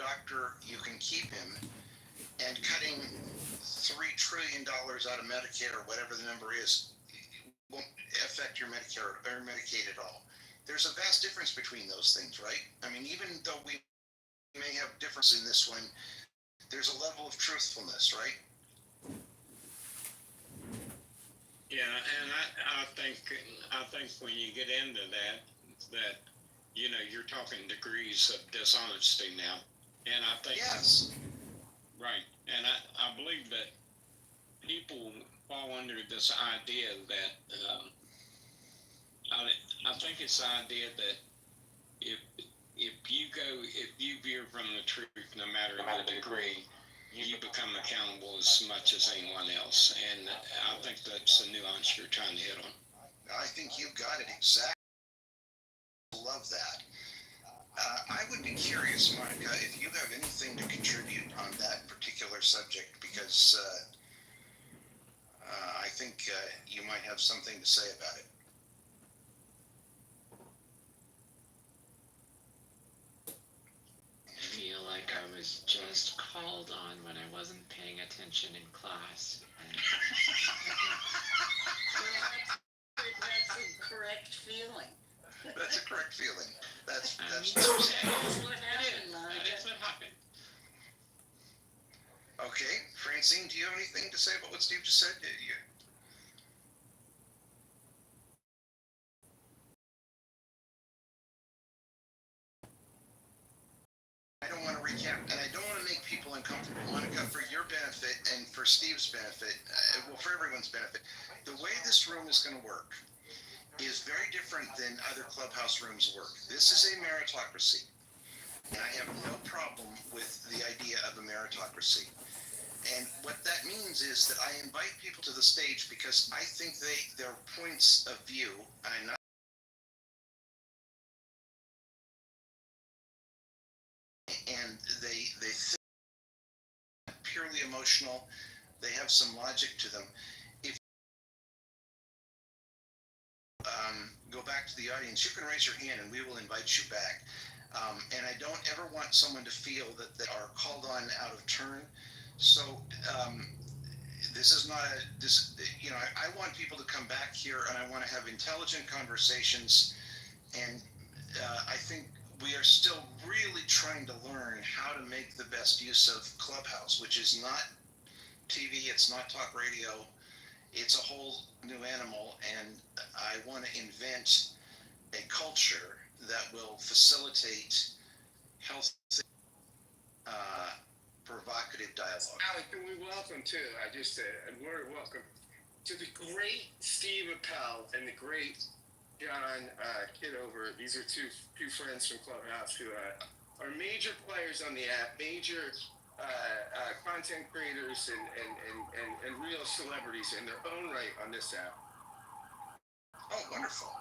doctor, you can keep him, and cutting $3 trillion out of Medicare or whatever the number is won't affect your Medicare or Medicaid at all. There's a vast difference between those things, right? I mean, even though we may have difference in this one, there's a level of truthfulness, right? Yeah, and I think when you get into that you're talking degrees of dishonesty now, and I think yes, right, and I believe that people fall under this idea that I think it's the idea that if if you veer from the truth, no matter the degree, you become accountable as much as anyone else. And I think that's the nuance you're trying to hit on. I think you got it exactly. Love that. I would be curious, Monica, if you have anything to contribute on that particular subject, because I think you might have something to say about it. I feel like I was just called on when I wasn't paying attention in class. That's a correct feeling. That's a correct feeling. That's what happened, Monica. That is what happened. Okay, Francine, do you have anything to say about what Steve just said? I don't want to recap, and I don't want to make people uncomfortable. Monica, for your benefit and for Steve's benefit, well, for everyone's benefit, the way this room is going to work is very different than other clubhouse rooms work. This is a meritocracy, and I have no problem with the idea of a meritocracy. And what that means is that I invite people to the stage because I think their points of view, I'm not, and they think purely emotional, they have some logic to them. If go back to the audience, you can raise your hand and we will invite you back. And I don't ever want someone to feel that they are called on out of turn. So this is not I want people to come back here and I want to have intelligent conversations. And I think we are still really trying to learn how to make the best use of Clubhouse, which is not TV, it's not talk radio, it's a whole new animal. And I want to invent a culture that will facilitate healthy, provocative dialogue. Alec, and we welcome too, a word of welcome to the great Steve Appel and the great John Kitover. These are two friends from Clubhouse who are major players on the app, major content creators and real celebrities in their own right on this app. Oh, wonderful.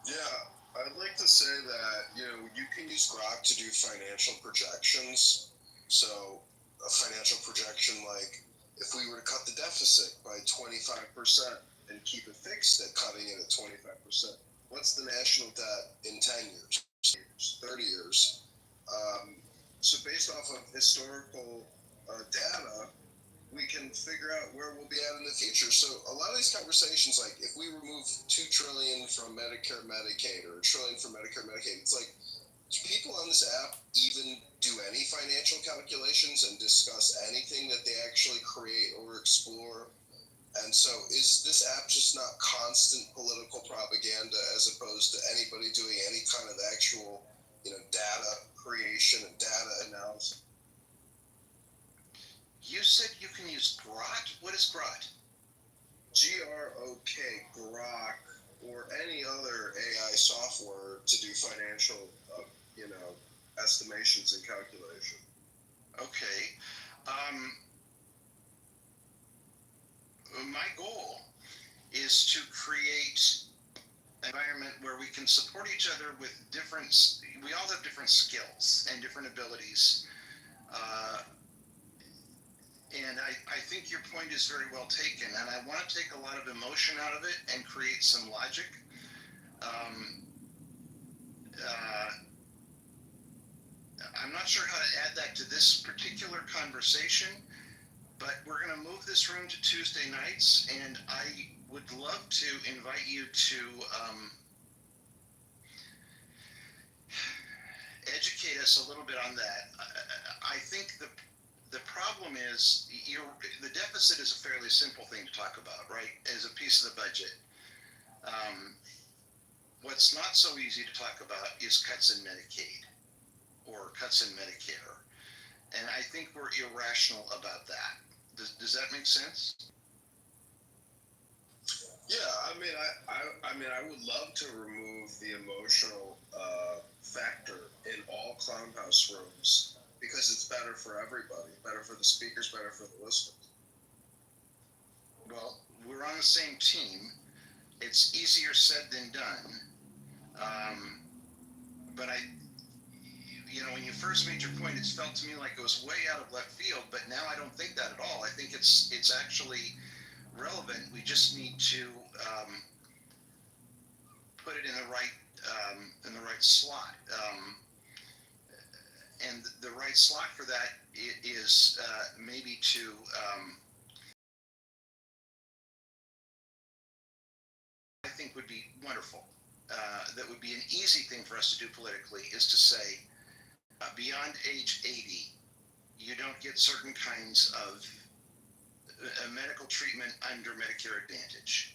Yeah, I'd like to say that, you can use Grok to do financial projections. So a financial projection like if we were to cut the deficit by 25% and keep it fixed at cutting it at 25%, what's the national debt in 10 years, 30 years? So based off of historical data, we can figure out where we'll be at in the future. So a lot of these conversations, like if we remove $2 trillion from Medicare, Medicaid, or $1 trillion from Medicare, Medicaid, it's like, do people on this app even do any financial calculations and discuss anything that they actually create or explore? And so is this app just not constant political propaganda as opposed to anybody doing any kind of actual, data creation and data analysis? You said you can use Grok? What is Grok? Grok, Grok, or any other AI software to do financial, estimations and calculation. Okay. My goal is to create an environment where we can support each other with we all have different skills and different abilities. And I think your point is very well taken, and I want to take a lot of emotion out of it and create some logic. not sure how to add that to this particular conversation, but we're going to move this room to Tuesday nights, and I would love to invite you to educate us a little bit on that. I think the problem is the deficit is a fairly simple thing to talk about, right? As a piece of the budget. What's not so easy to talk about is cuts in Medicaid or cuts in Medicare. And I think we're irrational about that. Does that make sense? Yeah, I would love to remove the emotional factor in all clown house rooms because it's better for everybody, better for the speakers, better for the listeners. Well, we're on the same team. It's easier said than done. But when you first made your point, it's felt to me like it was way out of left field. But now I don't think that at all. I think it's actually relevant. We just need to put it in the right slot. And the right slot for that is maybe to I think would be wonderful. That would be an easy thing for us to do politically is to say beyond age 80, you don't get certain kinds of medical treatment under Medicare Advantage.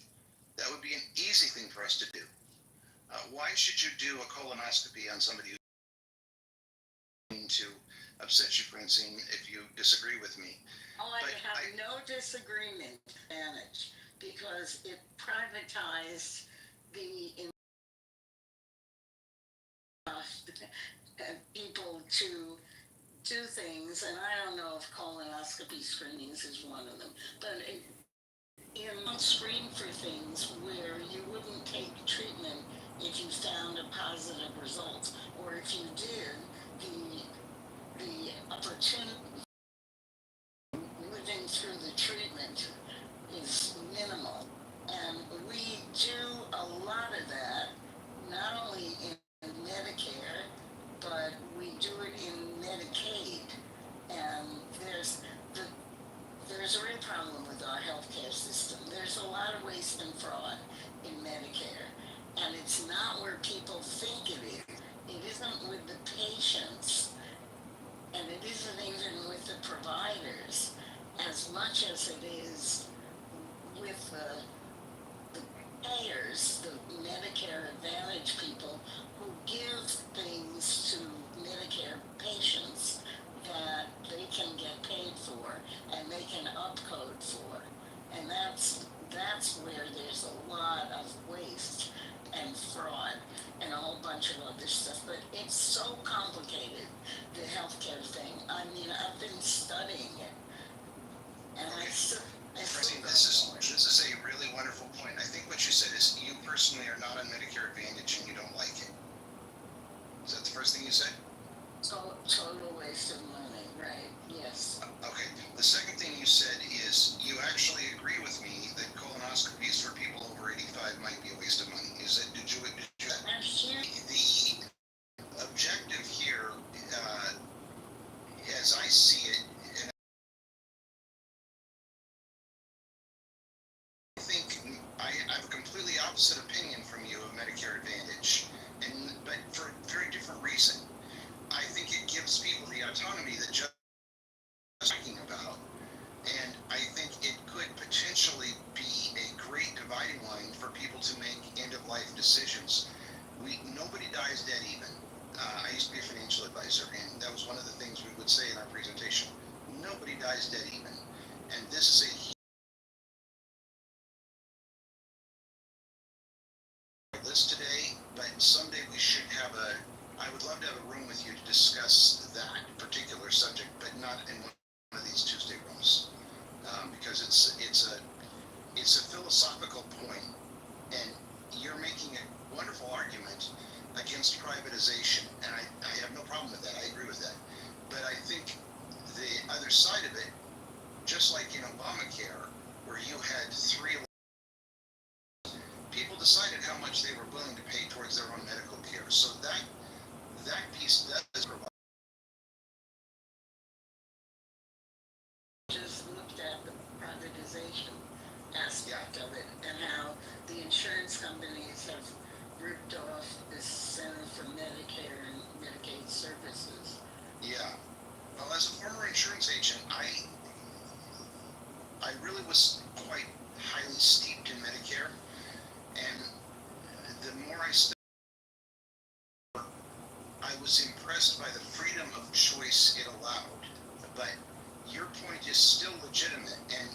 That would be an easy thing for us to do. Why should you do a colonoscopy on somebody who's to upset you, Francine, if you disagree with me? Oh, I have no disagreement, advantage, because it privatized the people to do things, and I don't know if colonoscopy screenings is one of them, but in screen for things where you wouldn't take treatment if you found a positive result, or if you did, the opportunity living through the treatment is minimal. And we do a lot of that, not only in Medicare, but we do it in Medicaid. And there's a real problem with our healthcare system. There's a lot of waste and fraud in Medicare. And it's not where people think it is. It isn't with the patients, and it isn't even with the providers as much as it is with the payers, the Medicare Advantage people who give things to Medicare patients that they can get paid for and they can upcode for. And that's where there's a lot of waste and fraud and a whole bunch of other stuff. But it's so complicated, the healthcare thing. I mean, I've been studying it. And I still this is a really wonderful point. I think what you said is you personally are not on Medicare Advantage and you don't like it. Is that the first thing you said? Total waste of money, right? Yes. Okay. The second thing you said is you actually agree with me that colonoscopies for people over 85 might be a waste of money. Did you the objective here, as I see it, and I think I have a completely opposite opinion from you of Medicare Advantage, but for a very different reason. I think it gives people the autonomy that just talking about, and I think it could potentially be a great dividing line for people to make end-of-life decisions. Nobody dies dead even. I used to be a financial advisor, and that was one of the things we would say in our presentation. Nobody dies dead even, and this is a list today, but someday we should have I would love to have a room with you to discuss that particular subject, but not in one of these Tuesday rooms, because it's a philosophical point, and you're making a wonderful argument against privatization, and I have no problem with that. I agree with that, but I think the other side of it, just like in Obamacare, where you had people decided how much they were willing to pay towards their own medical care. So that piece does provide insurance companies have ripped off the Center for Medicare and Medicaid Services. Yeah. Well, as a former insurance agent, I really was quite highly steeped in Medicare, and the more I studied, I was impressed by the freedom of choice it allowed. But your point is still legitimate, and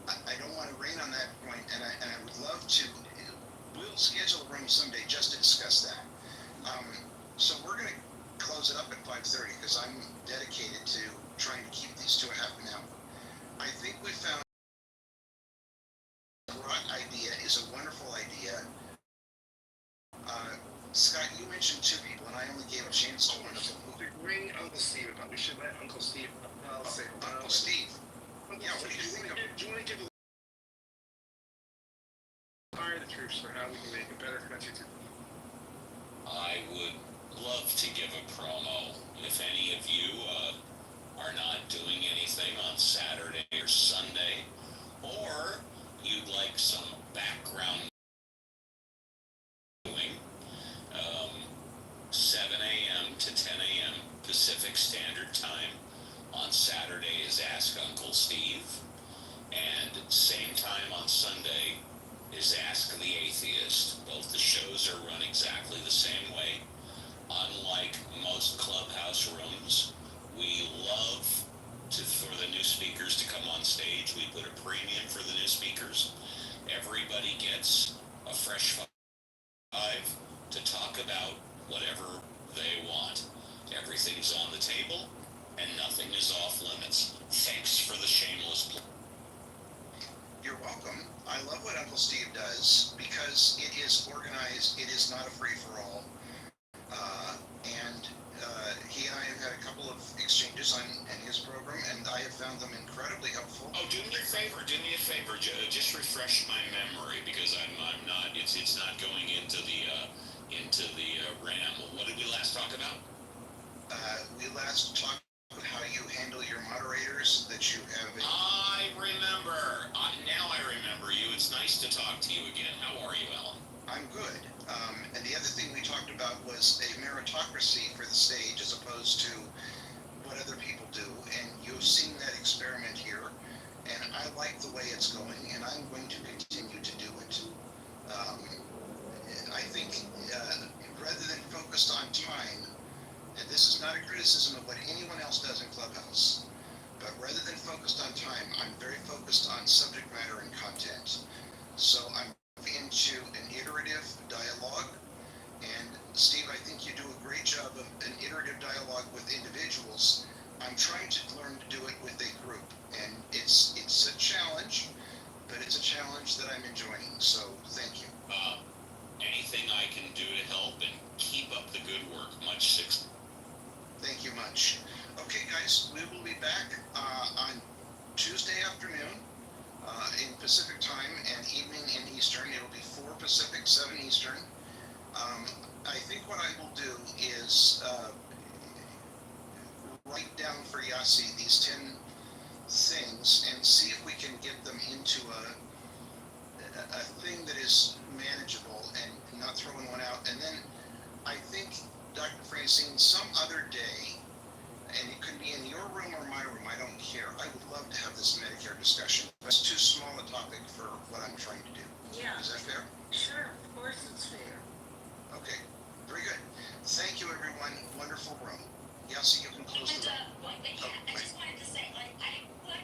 I don't want to rain on that point, and I would love to. We'll schedule a room someday just to discuss that. So we're going to close it up at 5:30 because I'm dedicated to trying to keep these to a half an hour. I think we found the right idea is a wonderful idea. Scott, you mentioned two people, and I only gave a chance to one of them. Bring Uncle Steve about. We should let Uncle Steve say hello. Uncle Steve. Uncle Yeah, what do you Steve, think of? do you want to give a fire the troops for how we can make a better country to I would love to give a promo. If any of you are not doing anything on Saturday or Sunday, or you'd like some background doing, 7 a.m. to 10 a.m. Pacific Standard Time on Saturday is Ask Uncle Steve, and same time on Sunday is Ask the Atheist. Both the shows are run exactly the same way. Unlike most clubhouse rooms, we love for the new speakers to come on stage. We put a premium for the new speakers. Everybody gets a fresh five to talk about whatever they want. Everything's on the table, and nothing is off limits. Thanks for the shameless plug. You're welcome. I love what Uncle Steve does because it is organized. It is not a free-for-all. And he and I have had a couple of exchanges on his program, and I have found them incredibly helpful. Oh, do me a favor, just refresh my memory because I'm not. It's not going into the RAM. What did we last talk about? We last talked about how you handle your moderators. That you have. I remember. Now I remember you. It's nice to talk to you again. How are you, Alan? I'm good. And the other thing we talked about was a meritocracy for the stage as opposed to what other people do. And you've seen that experiment here, and I like the way it's going, and I'm going to continue to do it. I think rather than focused on time, and this is not a criticism of what anyone else does in Clubhouse, but rather than focused on time, I'm very focused on subject matter and content. So I'm into an iterative dialogue. And Steve, I think you do a great job of an iterative dialogue with individuals. I'm trying to learn to do it with a group, and it's a challenge, but it's a challenge that I'm enjoying. So thank you. Anything I can do to help and keep up the good work. Much success. Thank you much. Okay, guys, we will be back on Tuesday afternoon in Pacific time and evening in Eastern. It'll be 4 Pacific, 7 Eastern. I think what I will do is write down for Yasi these 10 things and see if we can get them into a thing that is manageable and not throwing one out. And then I think, Dr. Francine, some other day, and it could be in your room or my room, I don't care. I would love to have this Medicare discussion. That's too small a topic for what I'm trying to do. Yeah, Is that fair? sure, of course it's fair. Okay, very good. Thank you, everyone. Wonderful room. Yasi, you can close the room. One thing, I just wanted to say, like, I put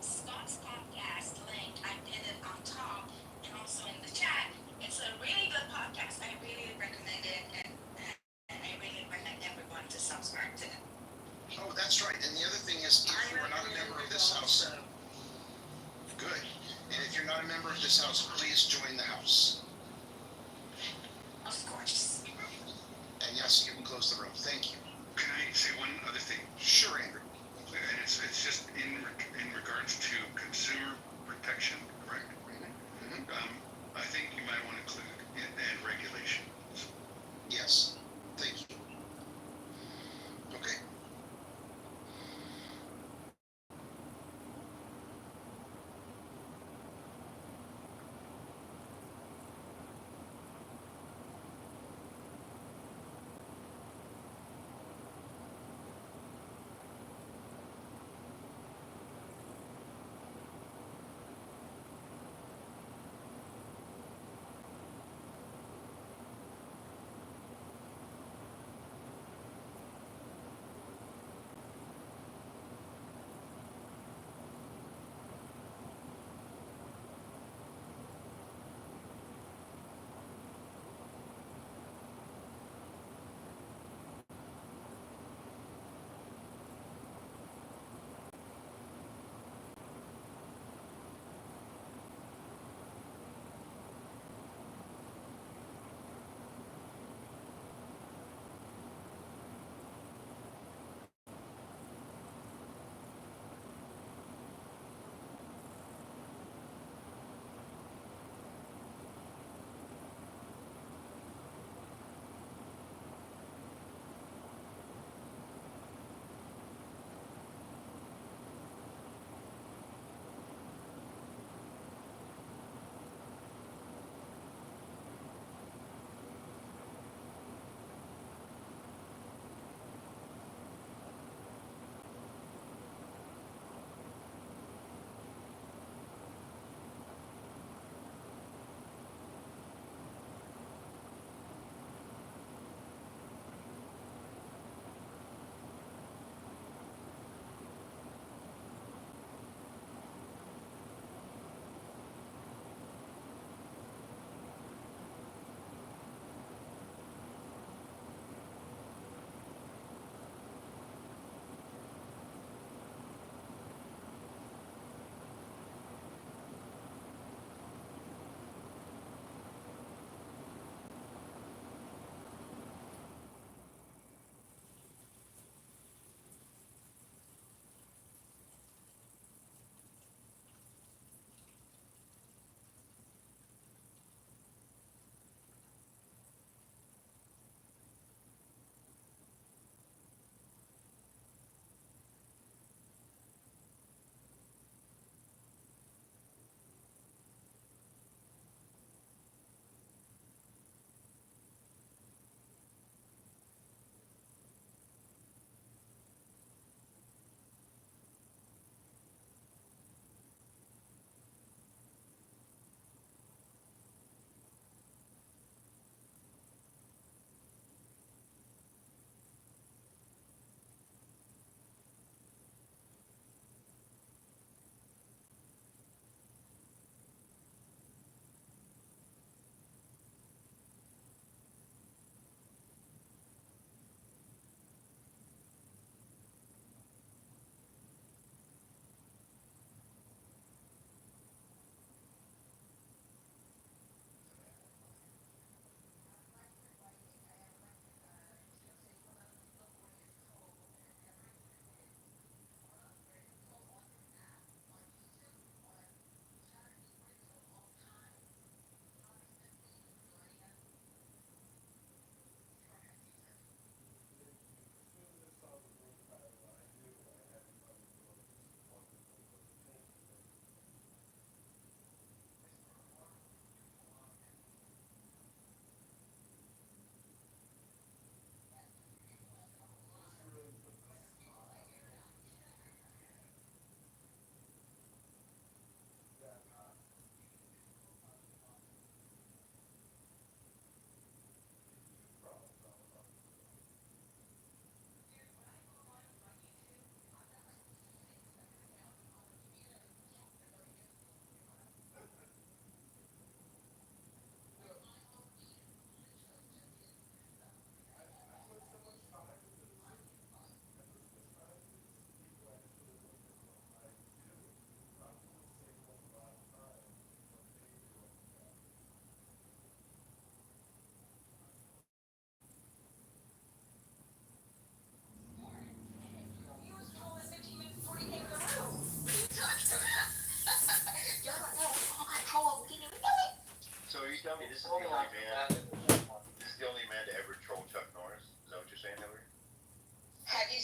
Scott's podcast link. I did it on top and also in the chat. It's a really good podcast. I really recommend it, and I really recommend everyone to subscribe to it. Oh, that's right. And the other thing is, if you are not a member of this house, good. And if you're not a member of this house, please join the house. Of course. And yes, you can close the room. Thank you. Can I say one other thing? Sure, Andrew. And it's just in regards to consumer protection, correct? Mhm. I think you might want to include and regulation. Yes. Thank you. Okay.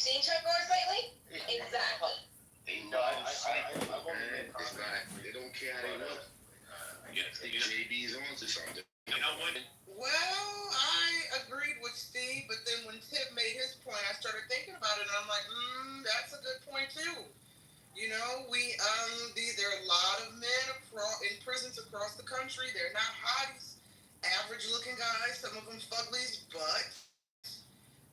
seen Chuck Norris lately? Exactly. They know it's not, they don't care how they look. JB's on to something. Well, I agreed with Steve, but then when Tip made his point, I started thinking about it, and I'm like, that's a good point too. You know, there are a lot of men in prisons across the country. They're not hotties, average-looking guys. Some of them fuglies, but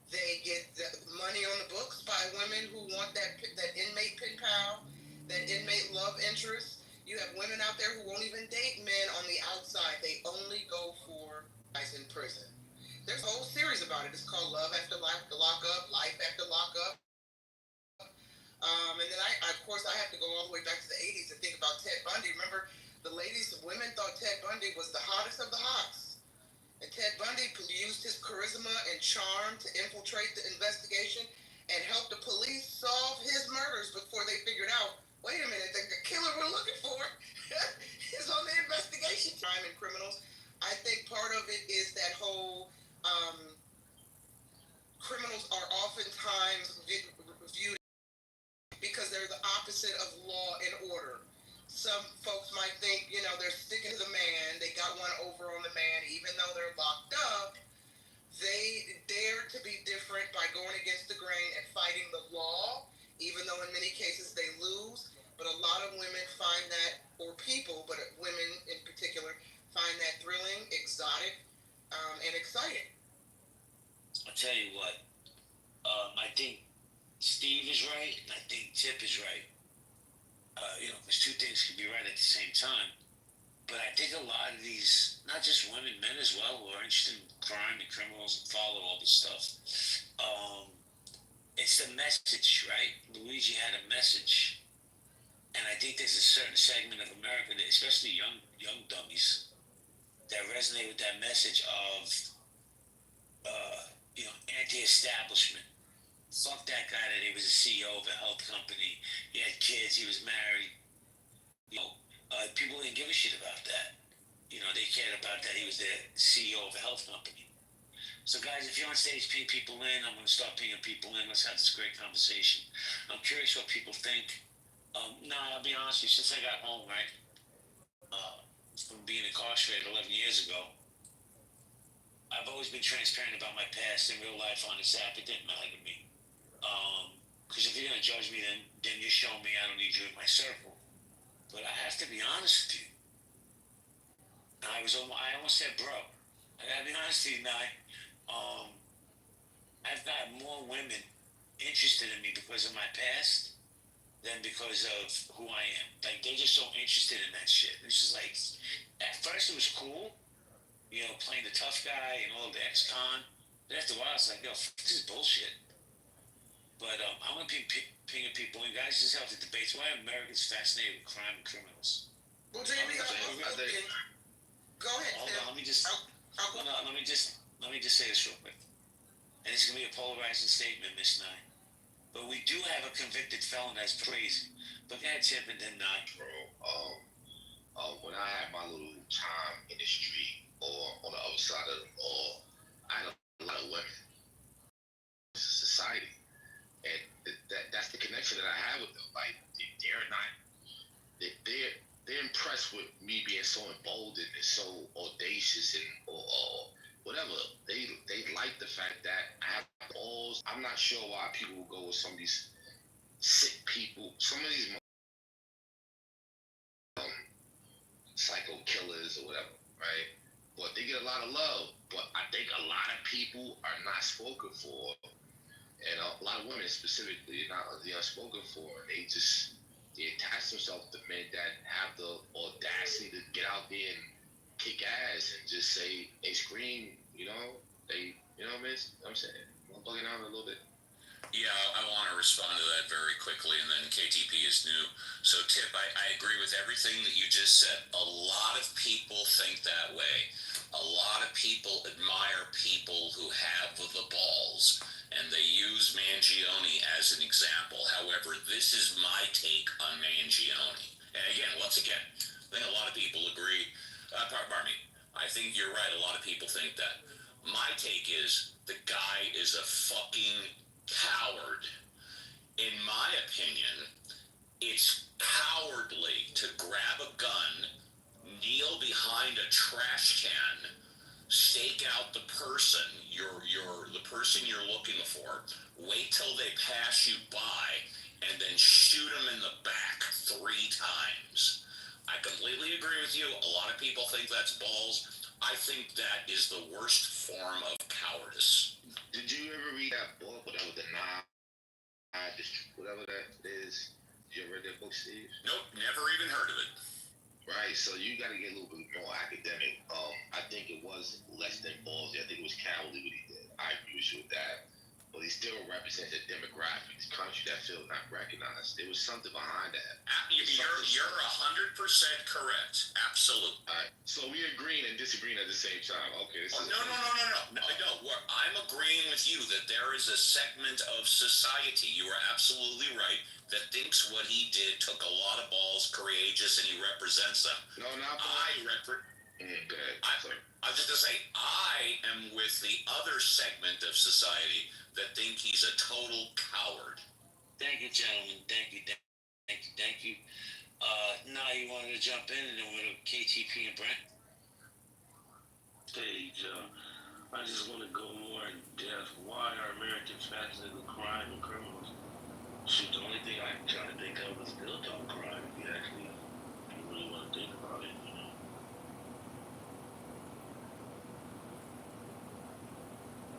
they get the money on the books by women who want that inmate pen pal, that inmate love interest. You have women out there who won't even date men on the outside. They only go for guys in prison. There's a whole series about it. It's called Love After Lockup, Life After Lockup. And then of course, I have to go all the way back to the 80s and think about Ted Bundy. Remember, women thought Ted Bundy was the hottest of the hots. And Ted Bundy used his charisma and charm to infiltrate the investigation and help the police solve his murders before they figured out, wait a minute, the killer we're looking for is on the investigation. Crime and criminals. I think part of it is that whole criminals are oftentimes viewed because they're the opposite of law and order. Some folks might think, they're sticking to the man. They got one over on the man, even though they're locked up. They dare to be different by going against the grain and fighting the law, even though in many cases they lose. But a lot of women find that, or people, but women in particular, find that thrilling, exotic, and exciting. I'll tell you what, I think Steve is right, and I think Tip is right. Because two things can be right at the same time. But I think a lot of these, not just women, men as well, who are interested in crime and criminals and follow all this stuff, it's the message, right? Luigi had a message. And I think there's a certain segment of America, that, especially young dummies, that resonate with that message of, anti-establishment. Fuck that guy that he was a CEO of a health company. He had kids. He was married. People didn't give a shit about that. They cared about that he was the CEO of a health company. So, guys, if you're on stage, ping people in. I'm going to start pinging people in. Let's have this great conversation. I'm curious what people think. I'll be honest with you. Since I got home, right, from being incarcerated 11 years ago, I've always been transparent about my past in real life on this app. It didn't matter to me. Because if you're going to judge me, then you're showing me I don't need you in my circle. But I have to be honest with you. I almost said bro. I got to be honest with you, Nye. I've got more women interested in me because of my past than because of who I am. Like, they're just so interested in that shit. It's just like, at first it was cool, playing the tough guy and all the ex-con. But after a while, it's like, yo, this is bullshit. But I'm going to be pinging people in. Guys, just have the debates. Why are Americans fascinated with crime and criminals? Well, JB, go ahead. Hold on, let me just say this real quick. And this is going to be a polarizing statement, Miss Nye. But we do have a convicted felon that's crazy. But go ahead, Tip, and then Nye. Bro, when I had my little time in the street or on the other side of the law, I had a lot of women. It's a society. And that's the connection that I have with them. Like, they're impressed with me being so emboldened and so audacious and or whatever. They like the fact that I have balls. I'm not sure why people go with some of these sick people. Some of these psycho killers or whatever, right? But they get a lot of love. But I think a lot of people are not spoken for. And a lot of women specifically they are spoken for. They attach themselves to men that have the audacity to get out there and kick ass and just say, they scream, what I mean? I'm saying, I'm bugging out a little bit. Yeah, I want to respond to that very quickly, and then KTP is new. So, Tip, I agree with everything that you just said. A lot of people think that way. A lot of people admire people who have the balls, and they use Mangione as an example. However, this is my take on Mangione. And again, once again, I think a lot of people agree. Pardon me. I think you're right. A lot of people think that. My take is the guy is a fucking coward. In my opinion, it's cowardly to grab a gun, kneel behind a trash can, stake out the person you're looking for, wait till they pass you by, and then shoot them in the back 3 times. I completely agree with you. A lot of people think that's balls. I think that is the worst form of cowardice. Did you ever read that book, whatever the whatever that is? Did you ever read that book, Steve? Nope, never even heard of it. Right, so you got to get a little bit more academic. I think it was less than ballsy. I think it was cowardly what he did. I agree with you with that. But he still represents a demographic, this country that feels not recognized. There was something behind that. You're 100% correct. Absolutely. All right, so we agreeing and disagreeing at the same time. Okay. No. I'm agreeing with you that there is a segment of society, you are absolutely right, that thinks what he did took a lot of balls, courageous, and he represents them. No, not good. I was just going to say, I am with the other segment of society that think he's a total coward. Thank you, gentlemen. Thank you. Now you wanted to jump in and then we'll go to KTP and Brent. Stage. I just want to go more in depth. Why are Americans fascinated with crime and criminals? Shoot, the only thing I can try to think of is built on crime. If you actually really want to think about it, you know.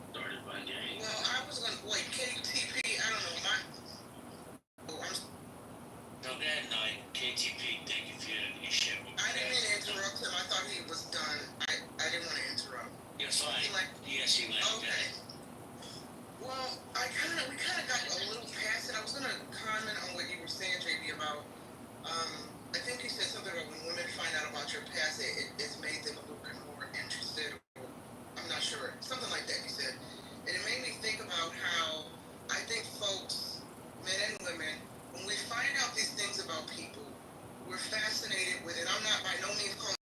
Started by gangs. Well, I was gonna wait. KTP. I don't know. No, go ahead, Nye. KTP. Thank you for your share. I didn't mean to interrupt him. I thought he was done. I didn't want to interrupt. You're fine. Yes, he went. Okay. Well, we kind of got a little past it. I was gonna comment on what you were saying, JB, about. I think you said something about when women find out about your past, it's made them a little bit more interested. I'm not sure. Something like that you said, and it made me think about how I think folks, men and women, when we find out these things about people, we're fascinated with it. I'm not by no means calling,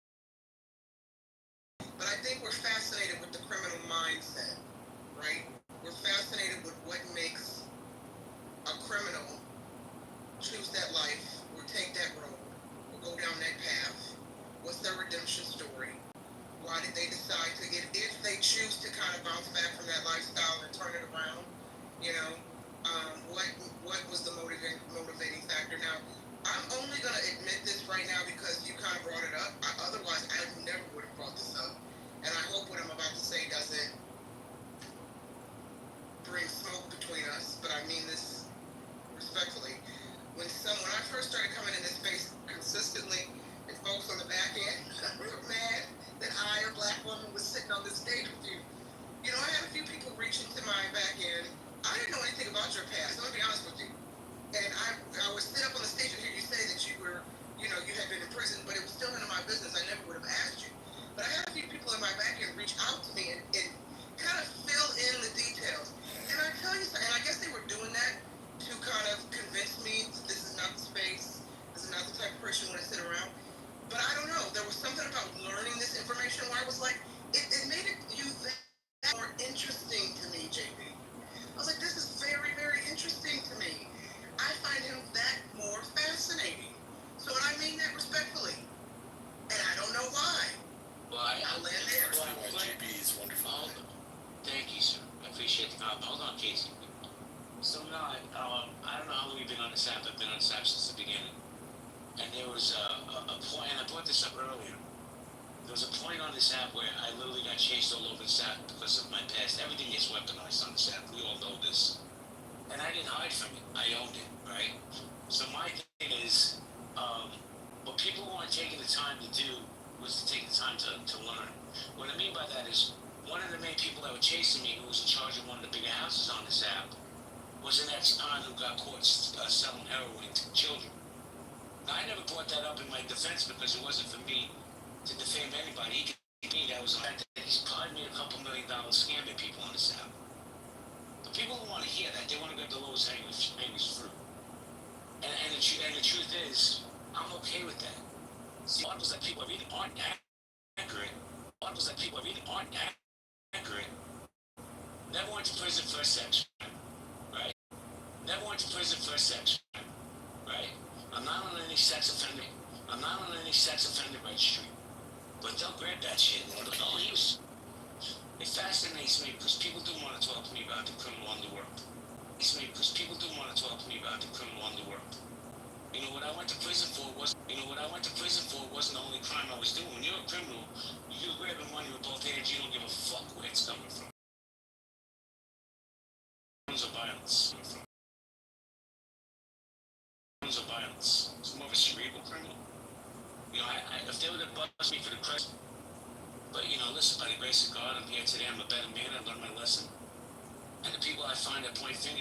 but I think we're fascinated with the criminal mindset, right? We're fascinated with what makes a criminal choose that life or take that road or go down that path. What's their redemption story? Why did they decide to get, if they choose to kind of bounce back from that lifestyle and turn it around, you know, what was the motivating factor? Now, I'm only going to admit this right now because you kind of brought it up. Otherwise, I never would have brought this up. And I hope what I'm about to say doesn't bring smoke between us, but I mean this respectfully. When I first started coming in this space consistently, and folks on the back end were mad that I, a black woman, was sitting on this stage with you. You know, I had a few people reach into my back end. I didn't know anything about your past, I'm gonna be honest with you. And I would sit up on the stage and hear you say that you were, you know, you had been in prison, but it was still none of my business. I never would have asked you. But I had a few people in my back end reach out to me and kind of fill in the details. And I tell you something, and I guess they were doing that to kind of convince me that this is not the space, this is not the type of person you want to sit around. But I don't know, there was something about learning this information where I was like, it made you that more interesting to me, JB. I was like, this is very, very interesting to me. I find him that more fascinating. So, and I mean that respectfully. And I don't know why. Well, I'll land there. JB is wonderful. Thank you, sir. I appreciate the comment. Hold on, Casey. So now, I don't know how long you've been on this app. I've been on this app since the beginning. And there was a point, and I brought this up earlier. There was a point on this app where I literally got chased all over this app because of my past. Everything gets weaponized on this app. We all know this. And I didn't hide from it. I owned it, right? So my thing is, what people weren't taking the time to do was to take the time to learn. What I mean by that is, one of the main people that were chasing me, who was in charge of one of the bigger houses on this app, was an ex-con who got caught selling heroin to children. Now, I never brought that up in my defense because it wasn't for me to defame anybody. That was the fact that he's probably made a couple $1 million scamming people on this app. But people don't want to hear that. They want to get the lowest hanging fruit. And the truth is, I'm okay with that. See, articles that people really aren't accurate. Articles that people really aren't accurate. Never went to prison for a sex crime, to prison for a sex crime, right? I'm not on any sex offender. I'm not on any sex offender registry. But they'll grab that shit and they'll go, it fascinates me because people do want to talk to me about the criminal underworld. It's me because people do want to talk to me about the criminal underworld. You know what I went to prison for wasn't the only crime I was doing. When you're a criminal, you're grabbing money with both hands. You don't give a fuck where it's coming from. Forms of violence. Forms of violence. It's more of a cerebral criminal. You know, if they would have busted me for the crime, but you know, listen, by the grace of God, I'm here today. I'm a better man. I learned my lesson. And the people I find that point fingers